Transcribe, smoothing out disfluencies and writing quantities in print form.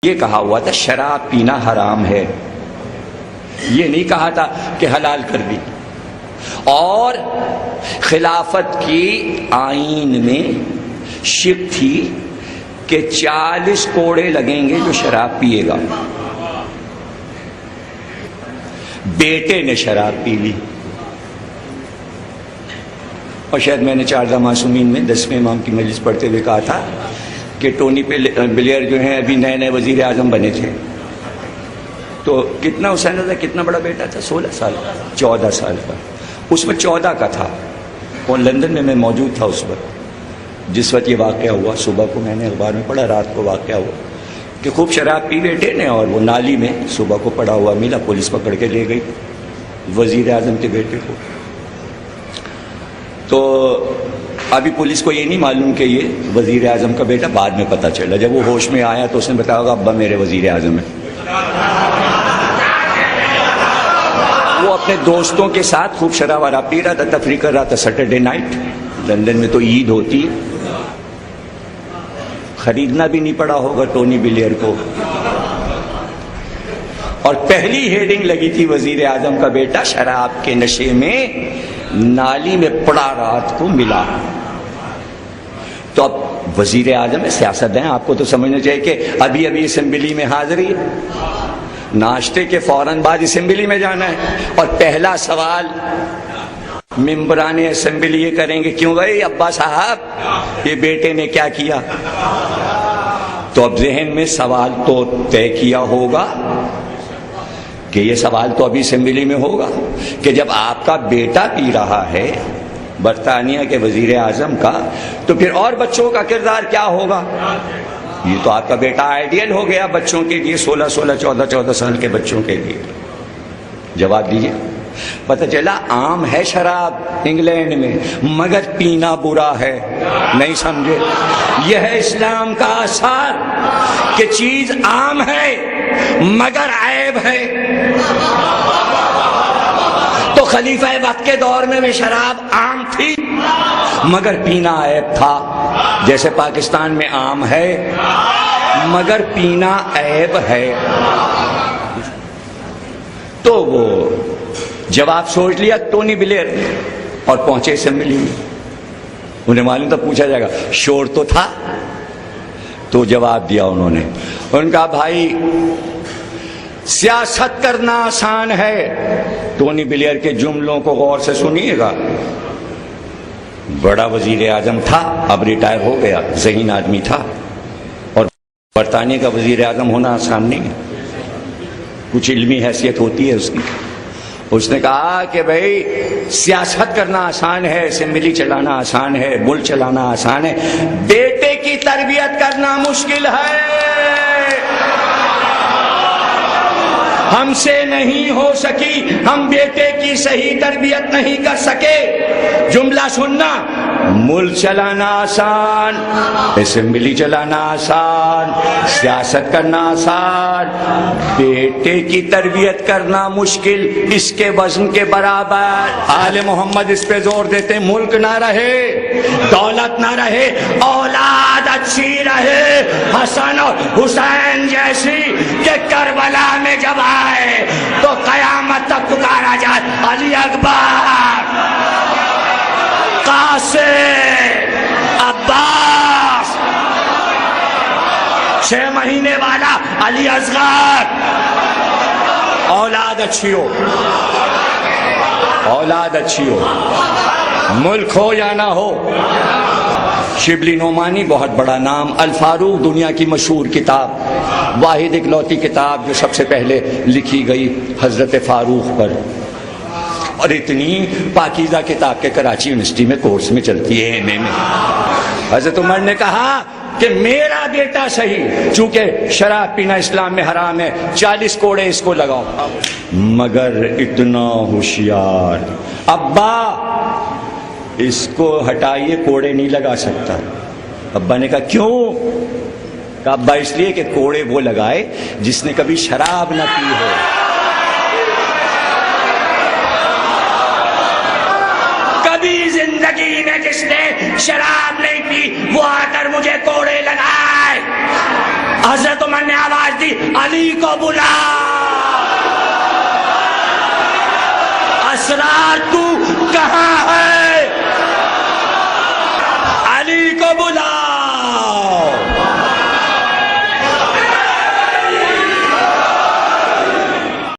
یہ کہا ہوا تھا شراب پینا حرام ہے، یہ نہیں کہا تھا کہ حلال کر دی. اور خلافت کی آئین میں شک تھی کہ 40 کوڑے لگیں گے جو شراب پیے گا. بیٹے نے شراب پی لی، اور شاید میں نے 4 معصومین میں 10ویں امام کی مجلس پڑھتے ہوئے کہا تھا کہ ٹونی بلیئر جو ہیں ابھی نئے نئے وزیر اعظم بنے تھے، تو کتنا حسین تھا، کتنا بڑا بیٹا تھا، 16 سال 14 سال کا، اس میں 14 کا تھا. اور لندن میں موجود تھا اس وقت جس وقت یہ واقعہ ہوا. صبح کو میں نے اخبار میں پڑھا، رات کو واقعہ ہوا کہ خوب شراب پی بیٹے نے، اور وہ نالی میں صبح کو پڑا ہوا ملا، پولیس پکڑ کے لے گئی وزیر اعظم کے بیٹے کو. تو ابھی پولیس کو یہ نہیں معلوم کہ یہ وزیر اعظم کا بیٹا، بعد میں پتہ چلا. جب وہ ہوش میں آیا تو اس نے بتایا ہوگا ابا میرے وزیر اعظم ہیں. وہ اپنے دوستوں کے ساتھ خوب شراب وراب پی رہا تھا، تفریح کر رہا تھا. سیٹرڈے نائٹ لندن میں تو عید ہوتی، خریدنا بھی نہیں پڑا ہوگا ٹونی بلیئر کو. اور پہلی ہیڈنگ لگی تھی وزیر اعظم کا بیٹا شراب کے نشے میں نالی میں پڑا رات کو ملا. تو اب وزیر اعظم ہے، سیاست ہیں، آپ کو تو سمجھنا چاہیے کہ ابھی ابھی اسمبلی میں حاضری ہے، ناشتے کے فوراً بعد اسمبلی میں جانا ہے. اور پہلا سوال ممبران اسمبلی یہ کریں گے، کیوں بھائی ابا صاحب یہ بیٹے نے کیا کیا؟ تو اب ذہن میں سوال تو طے کیا ہوگا کہ یہ سوال تو ابھی اسمبلی میں ہوگا کہ جب آپ کا بیٹا پی رہا ہے برطانیہ کے وزیر اعظم کا، تو پھر اور بچوں کا کردار کیا ہوگا؟ یہ تو آپ کا بیٹا آئیڈیل ہو گیا بچوں کے لیے، 16 14 سال کے بچوں کے لیے. جواب دیجیے. پتہ چلا عام ہے شراب انگلینڈ میں، مگر پینا برا ہے. نہیں سمجھے؟ یہ ہے اسلام کا آثار کہ چیز عام ہے مگر عیب ہے. تو خلیفہ وقت کے دور میں بھی شراب عام تھی مگر پینا عیب تھا. جیسے پاکستان میں عام ہے مگر پینا عیب ہے. تو وہ جواب سوچ لیا ٹونی بلیئر نے اور پہنچے اسمبلی میں. انہیں معلوم تھا پوچھا جائے گا، شور تو تھا. تو جواب دیا انہوں نے. ان کا بھائی سیاست کرنا آسان ہے. ٹونی بلیئر کے جملوں کو غور سے سنیے گا. بڑا وزیر اعظم تھا، اب ریٹائر ہو گیا، ذہین آدمی تھا. اور برطانیہ کا وزیر اعظم ہونا آسان نہیں ہے، کچھ علمی حیثیت ہوتی ہے اس کی. اس نے کہا کہ بھائی سیاست کرنا آسان ہے، اسمبلی چلانا آسان ہے، ملک چلانا آسان ہے، بیٹے کی تربیت کرنا مشکل ہے. ہم سے نہیں ہو سکی، ہم بیٹے کی صحیح تربیت نہیں کر سکے. جملہ سننا، ملک چلانا آسان، اسمبلی چلانا آسان، سیاست کرنا آسان، بیٹے کی تربیت کرنا مشکل. اس کے وزن کے برابر. آل محمد اس پہ زور دیتے ملک نہ رہے، دولت نہ رہے، اولاد اچھی رہے، حسن اور حسین جیسی کہ کربلا میں جب آئے تو قیامت تک پکارا جائے علی اکبر، قاسم، عباس، 6 مہینے والا علی اصغر. اولاد اچھی ہو، اولاد اچھی ہو، ملک ہو یا نہ ہو. شبلی نعمانی بہت بڑا نام، الفاروق دنیا کی مشہور کتاب، واحد اکلوتی کتاب جو سب سے پہلے لکھی گئی حضرت فاروق پر، اور اتنی پاکیزہ کتاب کے کراچی یونیورسٹی میں کورس میں چلتی ہے ایم اے میں. حضرت عمر نے کہا کہ میرا بیٹا صحیح، چونکہ شراب پینا اسلام میں حرام ہے، 40 کوڑے اس کو لگاؤ. مگر اتنا ہوشیار، ابا اس کو ہٹائیے، کوڑے نہیں لگا سکتا. ابا نے کہا کیوں؟ کہا ابا اس لیے کہ کوڑے وہ لگائے جس نے کبھی شراب نہ پی ہو. کبھی زندگی میں جس نے شراب نہیں پی وہ آ کر مجھے کوڑے لگائے. حضرت عمر نے آواز دی علی کو بلا، اسرار تو کہاں ہے؟ علی کو بلا۔